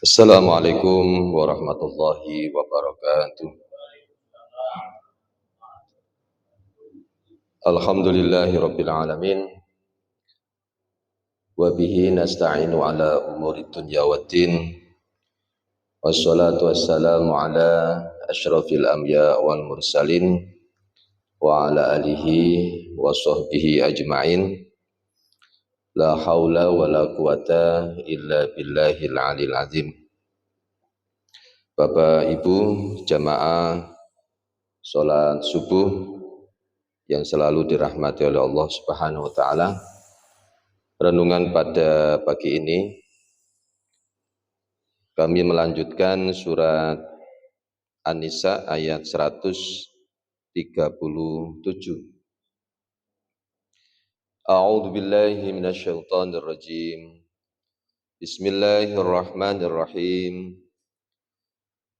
Assalamualaikum warahmatullahi wabarakatuh. Alhamdulillahi rabbil alamin. Wa bihi nasta'inu ala umuri dunya waddin. Wassalatu wassalamu ala asyrafil anbiya wal mursalin wa ala alihi wa sahbihi ajma'in. La haula wa la quwata illa billahil alil azim. Bapak Ibu jamaah salat subuh yang selalu dirahmati oleh Allah Subhanahu wa taala. Renungan pada pagi ini kami melanjutkan surat An-Nisa ayat 137. A'udzu billahi minasyaitonir rajim. Bismillahirrahmanirrahim.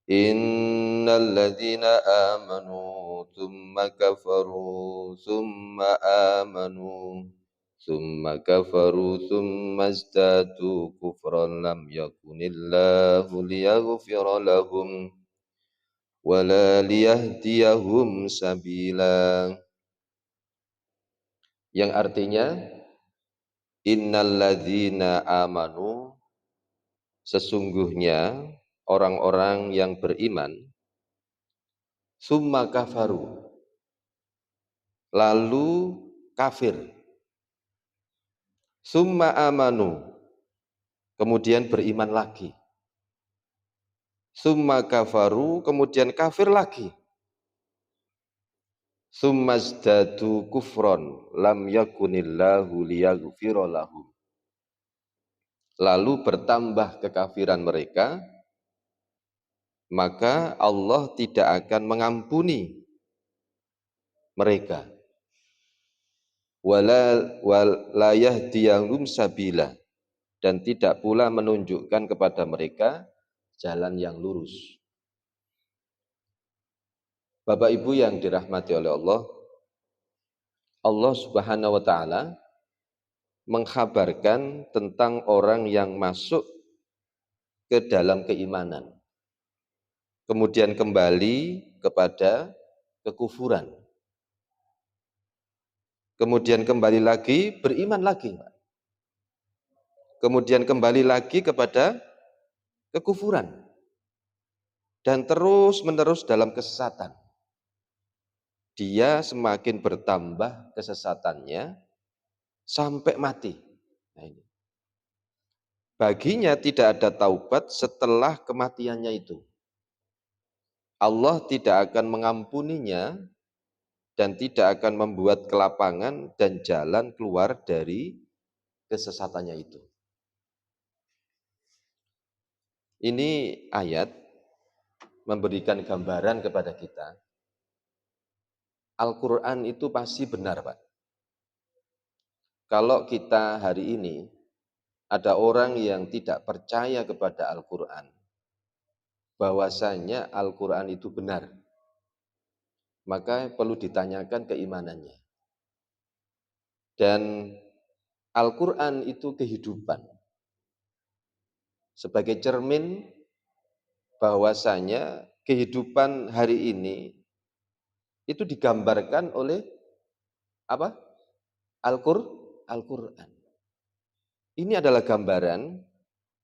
Innal ladzina amanu tsumma kafaru tsumma amanu Summa kafaru summa izdadu kufran lam yakunillahu liyaghfira lahum wala liyahdiyahum sabila. Yang artinya innal ladzina amanu, sesungguhnya orang-orang yang beriman, summa kafaru, lalu kafir, summa amanu, kemudian beriman lagi, summa kafaru, kemudian kafir lagi, summa izdadu kufron lam yakunillahu liyaghfira lahum, lalu bertambah kekafiran mereka, maka Allah tidak akan mengampuni mereka. Wala yahdiyahum sabila, dan tidak pula menunjukkan kepada mereka jalan yang lurus. Bapak Ibu yang dirahmati oleh Allah, Allah Subhanahu wa taala mengkhabarkan tentang orang yang masuk ke dalam keimanan, kemudian kembali kepada kekufuran, kemudian kembali lagi beriman lagi, kemudian kembali lagi kepada kekufuran, dan terus-menerus dalam kesesatan. Dia semakin bertambah kesesatannya sampai mati. Nah, ini. Baginya tidak ada taubat setelah kematiannya itu. Allah tidak akan mengampuninya dan tidak akan membuat kelapangan dan jalan keluar dari kesesatannya itu. Ini ayat memberikan gambaran kepada kita. Al-Quran itu pasti benar, Pak. Kalau kita hari ini ada orang yang tidak percaya kepada Al-Quran, bahwasanya Al-Quran itu benar, maka perlu ditanyakan keimanannya. Dan Al-Quran itu kehidupan, sebagai cermin bahwasanya kehidupan hari ini itu digambarkan oleh apa? Al-Quran. Ini adalah gambaran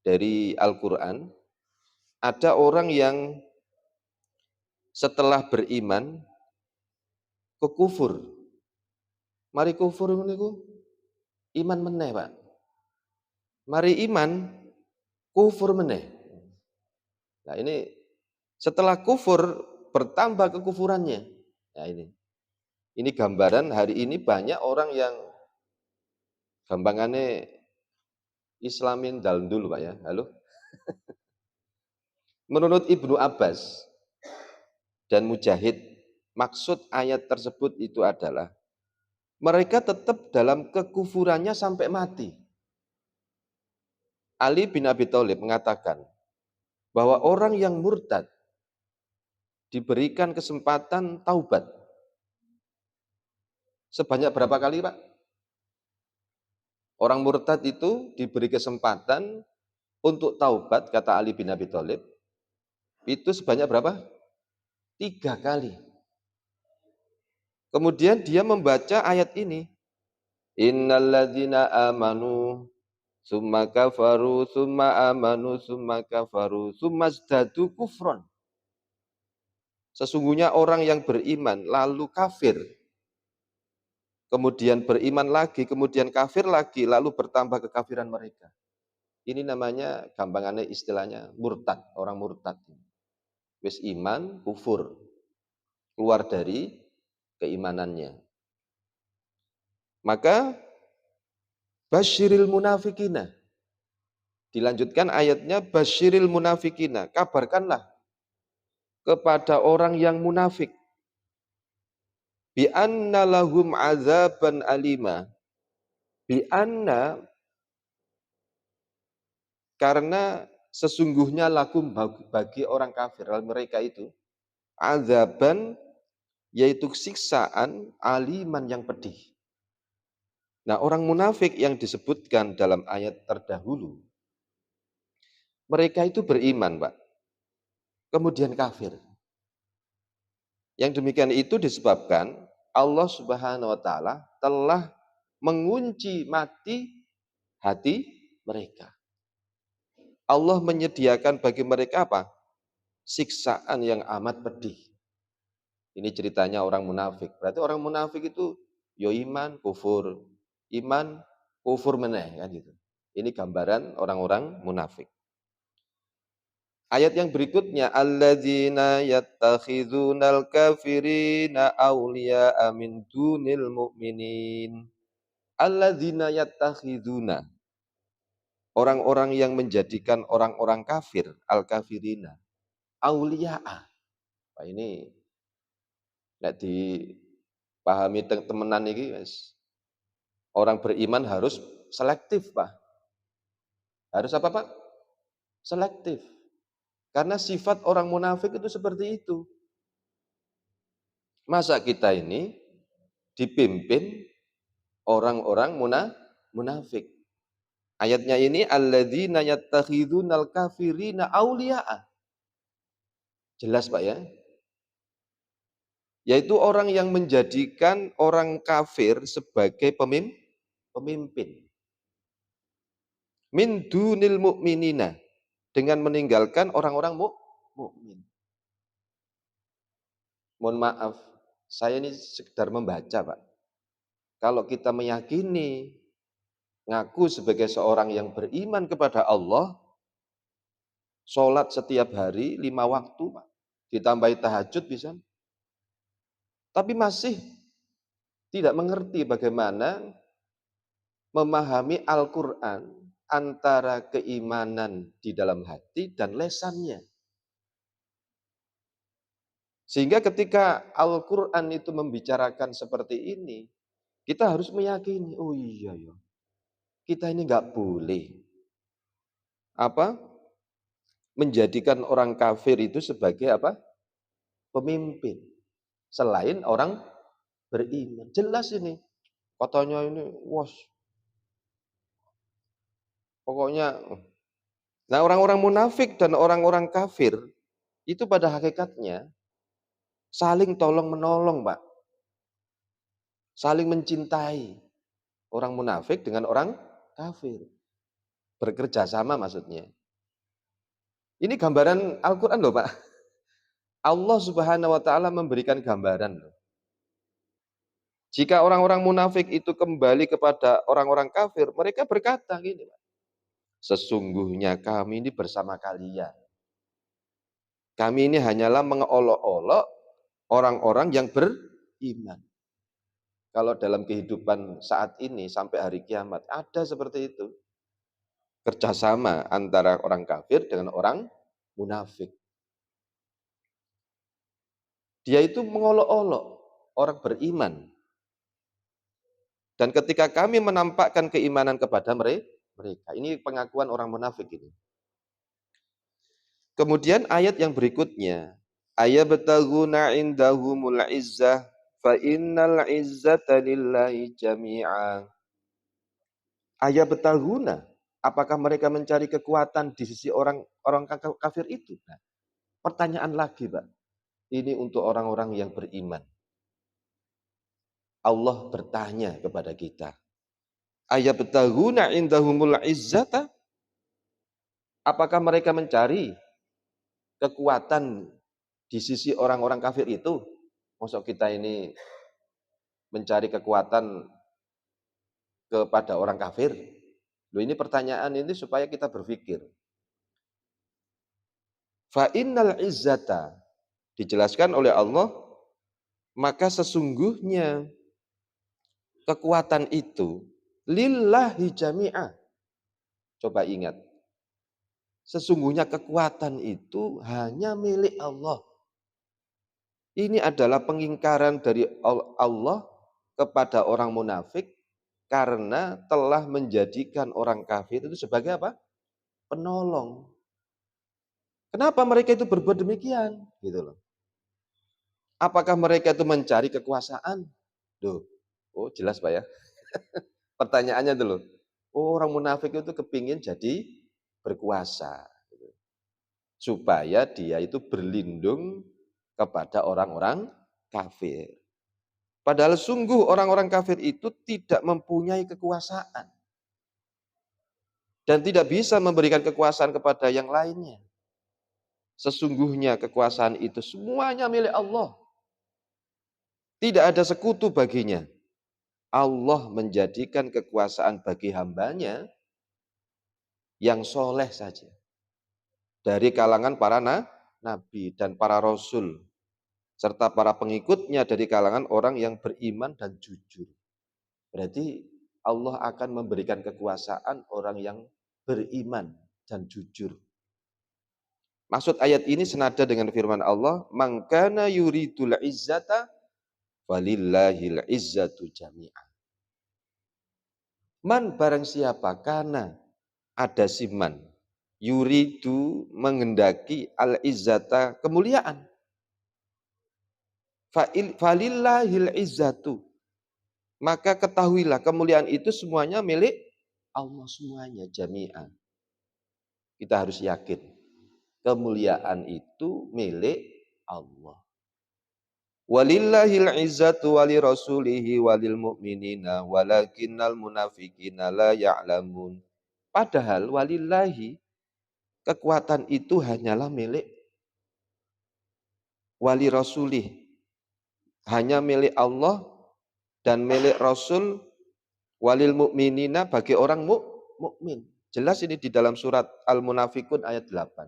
dari Al-Quran. Ada orang yang setelah beriman kekufur. Mari kufur niku iman meneh, Pak. Mari iman kufur meneh. Nah, ini setelah kufur bertambah kekufurannya. Nah, ini gambaran hari ini banyak orang yang gampangannya Islamin dalam dulu, Pak ya. Halo. Menurut Ibnu Abbas dan Mujahid, maksud ayat tersebut itu adalah mereka tetap dalam kekufurannya sampai mati. Ali bin Abi Thalib mengatakan bahwa orang yang murtad diberikan kesempatan taubat. Sebanyak berapa kali, Pak? Orang murtad itu diberi kesempatan Untuk taubat, kata Ali bin Abi Thalib, itu sebanyak berapa? 3 kali. Kemudian dia membaca ayat ini. Innalladzina amanu summa kafaru summa amanu summa kafaru summa zdadu kufron. Sesungguhnya orang yang beriman lalu kafir, kemudian beriman lagi, kemudian kafir lagi, lalu bertambah kekafiran mereka. Ini namanya gampangannya istilahnya murtad, orang murtad. Wis iman, kufur, keluar dari keimanannya. Maka basyiril munafikina. Dilanjutkan ayatnya basyiril munafikina. Kabarkanlah kepada orang yang munafik. Bi anna lahum azaban alima. Bi anna karena sesungguhnya lakum bagi orang kafir, mereka itu azaban yaitu siksaan aliman yang pedih. Nah, orang munafik yang disebutkan dalam ayat terdahulu, mereka itu beriman, Pak. Kemudian kafir. Yang demikian itu disebabkan Allah Subhanahu wa taala telah mengunci mati hati mereka. Allah menyediakan bagi mereka apa? Siksaan yang amat pedih. Ini ceritanya orang munafik. Berarti orang munafik itu yo iman, kufur. Iman, kufur meneh kan gitu. Ini gambaran orang-orang munafik. Ayat yang berikutnya alladzina yattakhizunal kafirina awliya'a min dunil mu'minin. Alladzina yattakhizuna. Orang-orang yang menjadikan orang-orang kafir, al-kafirina, awliya'a. Wah, ini nek dipahami temenan iki wis. Orang beriman harus selektif, Pak. Harus apa, Pak? Selektif. Karena sifat orang munafik itu seperti itu. Masa kita ini dipimpin orang-orang munafik. Ayatnya ini alladzina yattakhidunal kafirina auliya'a. Jelas, Pak ya? Yaitu orang yang menjadikan orang kafir sebagai pemimpin. Min dunil mu'minina, dengan meninggalkan orang-orang mukmin. Mohon maaf, saya ini sekedar membaca, Pak. Kalau kita meyakini, ngaku sebagai seorang yang beriman kepada Allah, sholat setiap hari 5 waktu, Pak. Ditambahi tahajud bisa. Tapi masih tidak mengerti bagaimana memahami Al-Quran antara keimanan di dalam hati dan lesannya. Sehingga ketika Al-Quran itu membicarakan seperti ini, kita harus meyakini, oh iya ya, kita ini nggak boleh menjadikan orang kafir itu sebagai pemimpin selain orang beriman. Jelas ini, katanya ini, pokoknya. Nah, orang-orang munafik dan orang-orang kafir itu pada hakikatnya saling tolong menolong, Pak. Saling mencintai. Orang munafik dengan orang kafir. Bekerja sama maksudnya. Ini gambaran Al-Quran loh, Pak. Allah Subhanahu wa taala memberikan gambaran loh. Jika orang-orang munafik itu kembali kepada orang-orang kafir, mereka berkata gini, Pak. Sesungguhnya kami ini bersama kalian. Kami ini hanyalah mengolok-olok orang-orang yang beriman. Kalau dalam kehidupan saat ini sampai hari kiamat, ada seperti itu. Kerjasama antara orang kafir dengan orang munafik. Dia itu mengolok-olok orang beriman. Dan ketika kami menampakkan keimanan kepada mereka, ini pengakuan orang munafik ini. Kemudian ayat yang berikutnya, ayabtaghuna indahumul izzah fa innal izzata lillahi jami'a. Ayabtaghuna, Apakah mereka mencari kekuatan di sisi orang kafir itu? Nah, pertanyaan lagi, Pak. Ini untuk orang-orang yang beriman. Allah bertanya kepada kita. Ayabtaghuna indahumul izzata? Apakah mereka mencari kekuatan di sisi orang-orang kafir itu? Maksud kita ini mencari kekuatan kepada orang kafir? Loh, ini pertanyaan ini supaya kita berpikir. Fa innal izzata, dijelaskan oleh Allah, maka sesungguhnya kekuatan itu lillahi jami'ah. Coba ingat, sesungguhnya kekuatan itu hanya milik Allah. Ini adalah pengingkaran dari Allah kepada orang munafik karena telah menjadikan orang kafir itu sebagai apa? Penolong. Kenapa mereka itu berbuat demikian? Gitu loh. Apakah mereka itu mencari kekuasaan? Duh, oh jelas Pak ya. Pertanyaannya dulu. Oh, orang munafik itu kepingin jadi berkuasa. Supaya dia itu berlindung kepada orang-orang kafir. Padahal sungguh orang-orang kafir itu tidak mempunyai kekuasaan. Dan tidak bisa memberikan kekuasaan kepada yang lainnya. Sesungguhnya kekuasaan itu semuanya milik Allah. Tidak ada sekutu baginya. Allah menjadikan kekuasaan bagi hambanya yang soleh saja. Dari kalangan para nabi dan para rasul. Serta para pengikutnya dari kalangan orang yang beriman dan jujur. Berarti Allah akan memberikan kekuasaan orang yang beriman dan jujur. Maksud ayat ini senada dengan firman Allah, "Man kana yuridul izzata walillahil izzatu jami'an." Man barang siapa, karena ada si man, yuridu mengendaki al izzata kemuliaan. Falillahil izzatu. Maka ketahuilah kemuliaan itu semuanya milik Allah semuanya jami'an. Kita harus yakin kemuliaan itu milik Allah. Walillahil izzatu wali rasulihi walil mu'minina walakinnal munafiqina la ya'lamun. Padahal walillahi, kekuatan itu hanyalah milik wali rasulih. Hanya milik Allah dan milik Rasul, walil mu'minina bagi orang mukmin. Jelas ini di dalam surat Al-Munafikun ayat 8.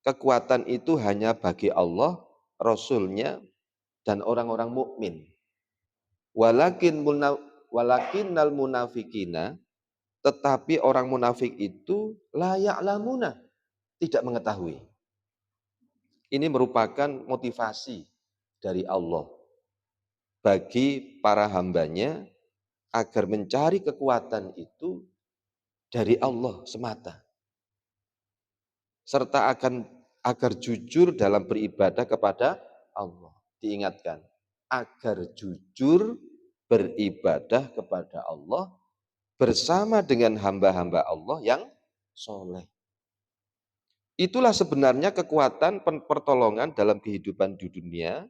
Kekuatan itu hanya bagi Allah, Rasulnya, dan orang-orang mukmin. Walakinnal munafikina, tetapi orang munafik itu layak lamuna, tidak mengetahui. Ini merupakan motivasi dari Allah bagi para hambanya agar mencari kekuatan itu dari Allah semata. Serta agar jujur dalam beribadah kepada Allah. Diingatkan, agar jujur beribadah kepada Allah bersama dengan hamba-hamba Allah yang soleh. Itulah sebenarnya kekuatan pertolongan dalam kehidupan di dunia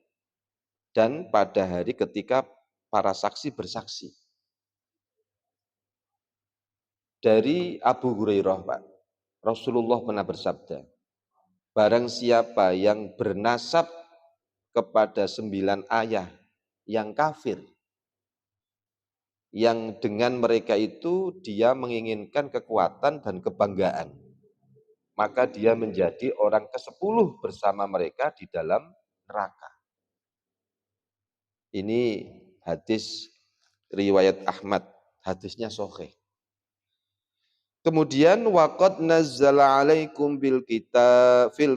dan pada hari ketika para saksi bersaksi. Dari Abu Hurairah, Pak, Rasulullah pernah bersabda, barang siapa yang bernasab kepada 9 ayah yang kafir, yang dengan mereka itu dia menginginkan kekuatan dan kebanggaan, maka dia menjadi orang ke-10 bersama mereka di dalam neraka. Ini hadis riwayat Ahmad, hadisnya sahih. Kemudian waqad nazzala alaikum fil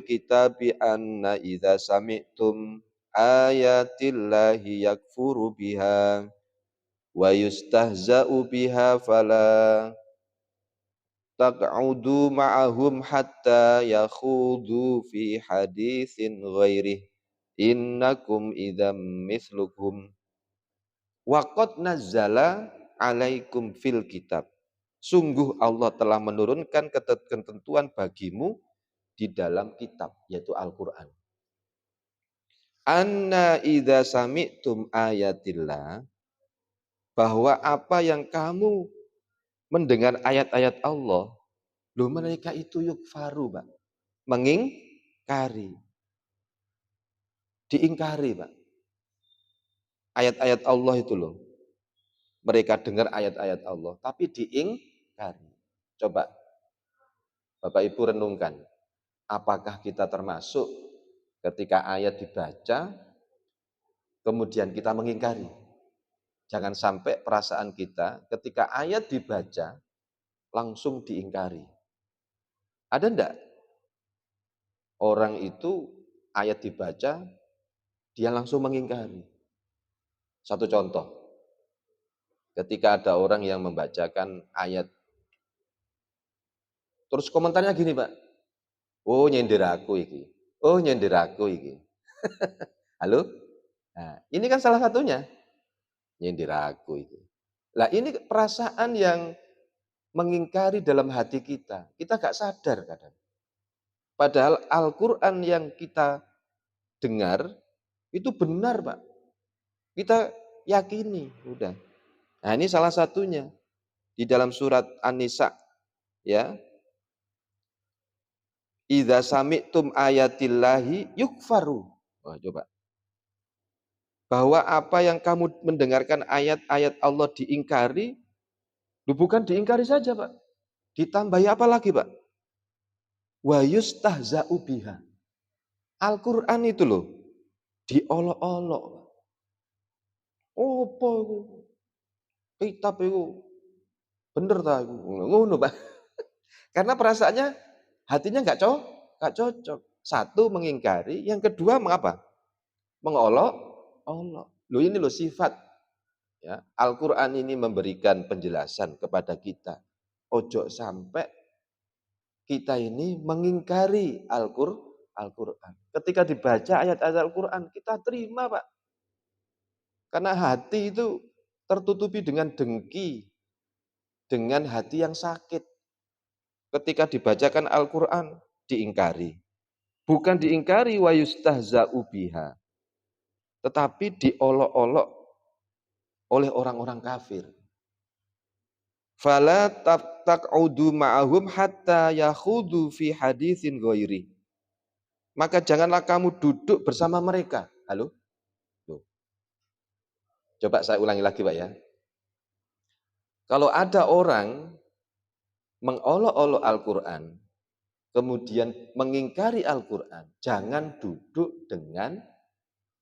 kitabi anna idza sami'tum ayatillahi yakfuru biha wa yustahza'u biha fala taq'udu ma'ahum hatta yakhudu fi haditsin ghairih innakum idzam mithlukum. Waqad nazzala alaikum fil kitab. Sungguh Allah telah menurunkan ketentuan bagimu di dalam kitab, yaitu Al-Quran. Anna idza sami'tum ayatillah, bahwa apa yang kamu mendengar ayat-ayat Allah, loh mereka itu yukfaru, Pak. Mengingkari. Diingkari, Pak. Ayat-ayat Allah itu loh. Mereka dengar ayat-ayat Allah, tapi diingkari. Coba Bapak Ibu renungkan, apakah kita termasuk ketika ayat dibaca, kemudian kita mengingkari? Jangan sampai perasaan kita ketika ayat dibaca, langsung diingkari. Ada enggak orang itu ayat dibaca, dia langsung mengingkari? Satu contoh, ketika ada orang yang membacakan ayat, terus komentarnya gini, Pak, oh nyindir aku iki, oh nyindir aku iki. Halo? Nah, ini kan salah satunya, nyindir aku itu. Lah ini perasaan yang mengingkari dalam hati kita. Kita gak sadar kadang. Padahal Al-Quran yang kita dengar itu benar, Pak. Kita yakini, udah. Nah, ini salah satunya di dalam surat An-Nisa, ya. Idza sami'tum ayatillahi yukfaru. Wah, coba. Bahwa apa yang kamu mendengarkan ayat-ayat Allah diingkari, bukan diingkari saja, Pak. Ditambahi apa lagi, Pak? Wa yustahza'u biha. Al-Quran itu loh, diolok-olok. Apa itu? Kitab itu bener ta iku? Ngono, Pak. Karena perasaannya hatinya nggak cocok. Satu mengingkari, yang kedua mengapa? Mengolok-olok. Loh ini loh sifat, ya. Al-Qur'an ini memberikan penjelasan kepada kita. Ojo sampai kita ini mengingkari Al-Qur'an. Ketika dibaca ayat-ayat Al-Qur'an, kita terima, Pak. Karena hati itu tertutupi dengan dengki, dengan hati yang sakit. Ketika dibacakan Al-Quran, diingkari. Bukan diingkari wa yustahza'u biha, tetapi diolok-olok oleh orang-orang kafir. Fala taq'udu ma'ahum hatta yakhudu fi haditsin ghairi. Maka janganlah kamu duduk bersama mereka. Halo? Loh. Coba saya ulangi lagi, Pak, ya. Kalau ada orang mengolok-olok Al-Quran, kemudian mengingkari Al-Quran, jangan duduk dengan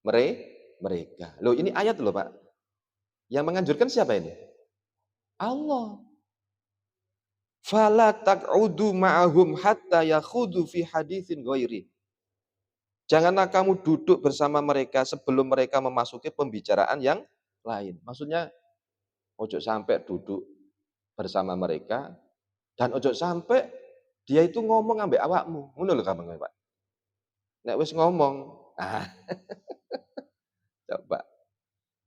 mereka. Loh ini ayat loh, Pak. Yang menganjurkan siapa ini? Allah. Fala taq'udu ma'ahum hatta yakhudu fi haditsin ghairi. Janganlah kamu duduk bersama mereka sebelum mereka memasuki pembicaraan yang lain. Maksudnya ojo sampai duduk bersama mereka dan ojo sampai dia itu ngomong ambek awakmu. Ngono lho gampang, Pak. Nek wis ngomong, ah, coba.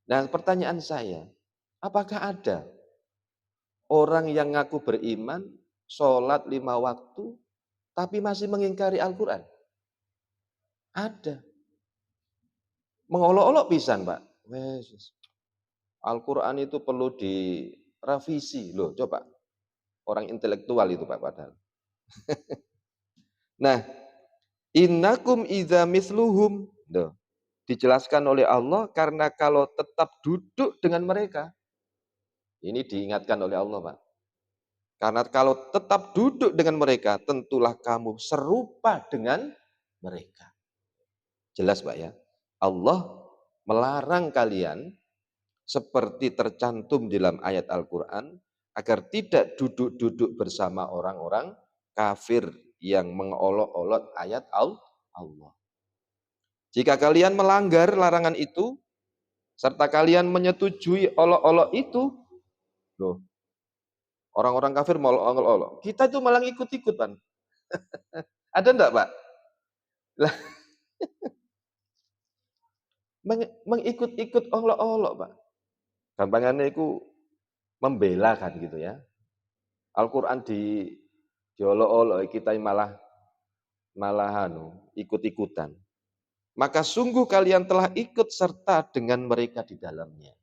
Nah, pertanyaan saya, apakah ada orang yang ngaku beriman, sholat 5 waktu, tapi masih mengingkari Al-Quran? Ada. Mengolok-olok pisan, Pak. Al-Quran itu perlu direvisi. Loh, coba. Orang intelektual itu, Pak, padahal. Nah, innakum idza misluhum. Loh, dijelaskan oleh Allah karena kalau tetap duduk dengan mereka, ini diingatkan oleh Allah, Pak. Karena kalau tetap duduk dengan mereka, tentulah kamu serupa dengan mereka. Jelas, Pak, ya. Allah melarang kalian seperti tercantum dalam ayat Al-Quran agar tidak duduk-duduk bersama orang-orang kafir yang mengolok-olok ayat Allah. Jika kalian melanggar larangan itu, serta kalian menyetujui olok-olok itu, loh, orang-orang kafir mau olok-olok, kita itu malah ikut-ikut, Pak. Ada enggak, Pak? Lah, mengikut-ikut olok-olok, Pak. Gampangannya itu membela kan gitu ya. Al-Qur'an diolok-olok kita malah ikut-ikutan. Maka sungguh kalian telah ikut serta dengan mereka di dalamnya.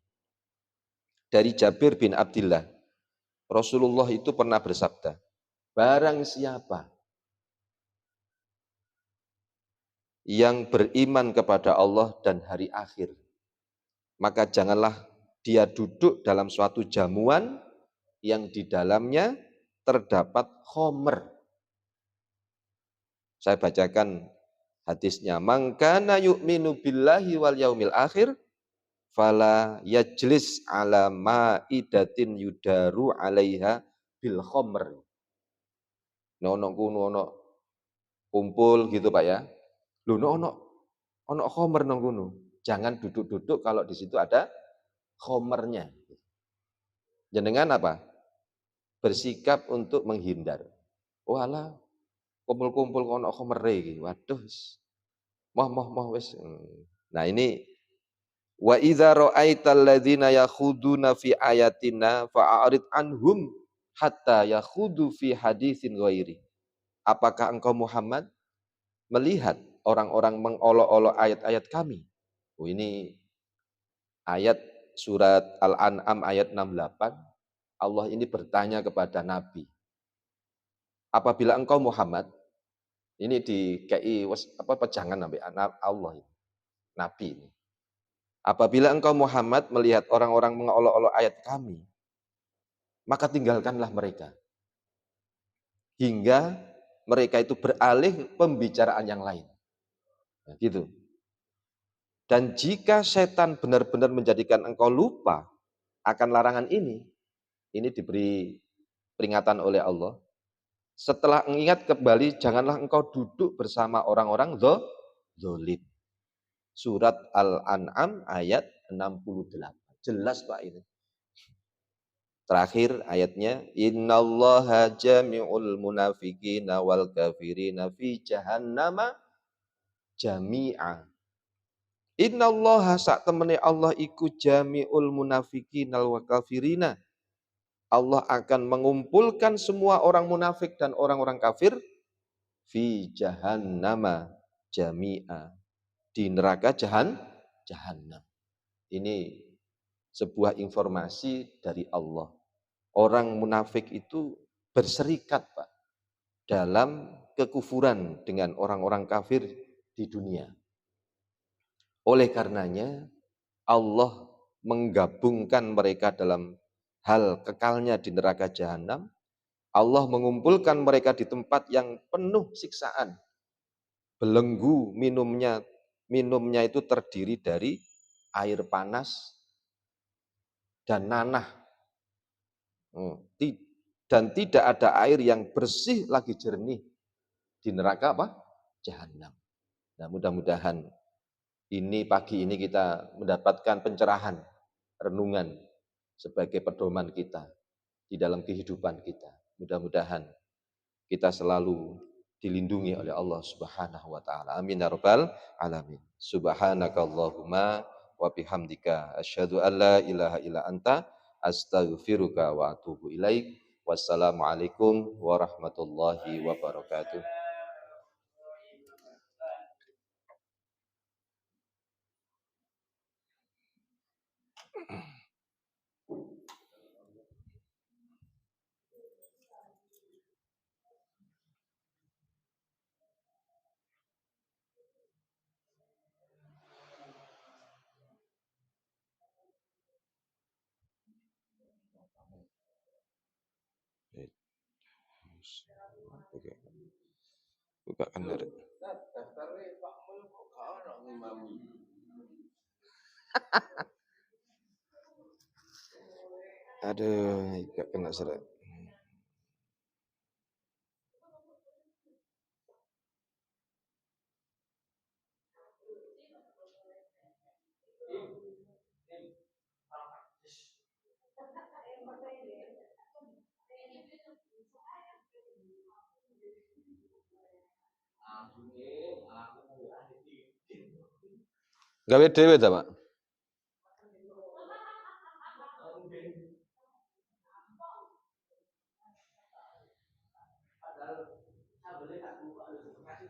Dari Jabir bin Abdullah, Rasulullah itu pernah bersabda, barang siapa yang beriman kepada Allah dan hari akhir, maka janganlah dia duduk dalam suatu jamuan yang di dalamnya terdapat khomer. Saya bacakan hadisnya. Man kana yu'minu billahi wal yaumil akhir fala yajlis ala ma'idatin yudaru 'alaiha bil khamr. Ono kumpul gitu Pak ya. Lho ono khamr nang kono. Jangan duduk-duduk kalau di situ ada khamernya. Jenengan apa? Bersikap untuk menghindar. Walah, kumpul-kumpul ono khamere iki. Waduh, moh wis. Nah, ini wa idza ra'aital ladzina yakhuduna fi ayatina fa'arid anhum hatta yakhudu fi haditsin ghairi. Apakah engkau Muhammad melihat orang-orang mengolok-olok ayat-ayat kami? Oh, ini ayat surat Al-An'am ayat 68. Allah ini bertanya kepada Nabi. Apabila engkau Muhammad, ini di KI pejangan sampai Allah ini, Nabi ini. Apabila engkau Muhammad melihat orang-orang mengolok-olok ayat kami, maka tinggalkanlah mereka. Hingga mereka itu beralih pembicaraan yang lain. Nah, gitu. Dan jika setan benar-benar menjadikan engkau lupa akan larangan ini diberi peringatan oleh Allah. Setelah mengingat kembali, janganlah engkau duduk bersama orang-orang zalim. Surat Al-An'am ayat 68. Jelas Pak ini. Terakhir ayatnya, innallaha jami'ul munafiqina wal kafirina fi jahannama jami'a. Innallaha sak temene Allah iku jami'ul munafiqina wal kafirina. Allah akan mengumpulkan semua orang munafik dan orang-orang kafir fi jahannama jami'a. Di neraka jahannam. Ini sebuah informasi dari Allah. Orang munafik itu berserikat Pak dalam kekufuran dengan orang-orang kafir di dunia. Oleh karenanya Allah menggabungkan mereka dalam hal kekalnya di neraka jahanam. Allah mengumpulkan mereka di tempat yang penuh siksaan. Belenggu minumnya itu terdiri dari air panas dan nanah. Dan tidak ada air yang bersih lagi jernih di neraka apa? Jahanam. Nah, mudah-mudahan pagi ini kita mendapatkan pencerahan, renungan sebagai pedoman kita di dalam kehidupan kita. Mudah-mudahan kita selalu dilindungi oleh Allah Subhanahu wa taala. Amin ya rabbal alamin. Subhanakallahumma wa bihamdika asyhadu an la ilaha illa anta astaghfiruka wa atubu ilaik. Wassalamualaikum warahmatullahi wabarakatuh. Buka kamera. Aduh, gak kena serat. Gawe dhewe ta, Pak? kalau saya boleh tak buka, kasih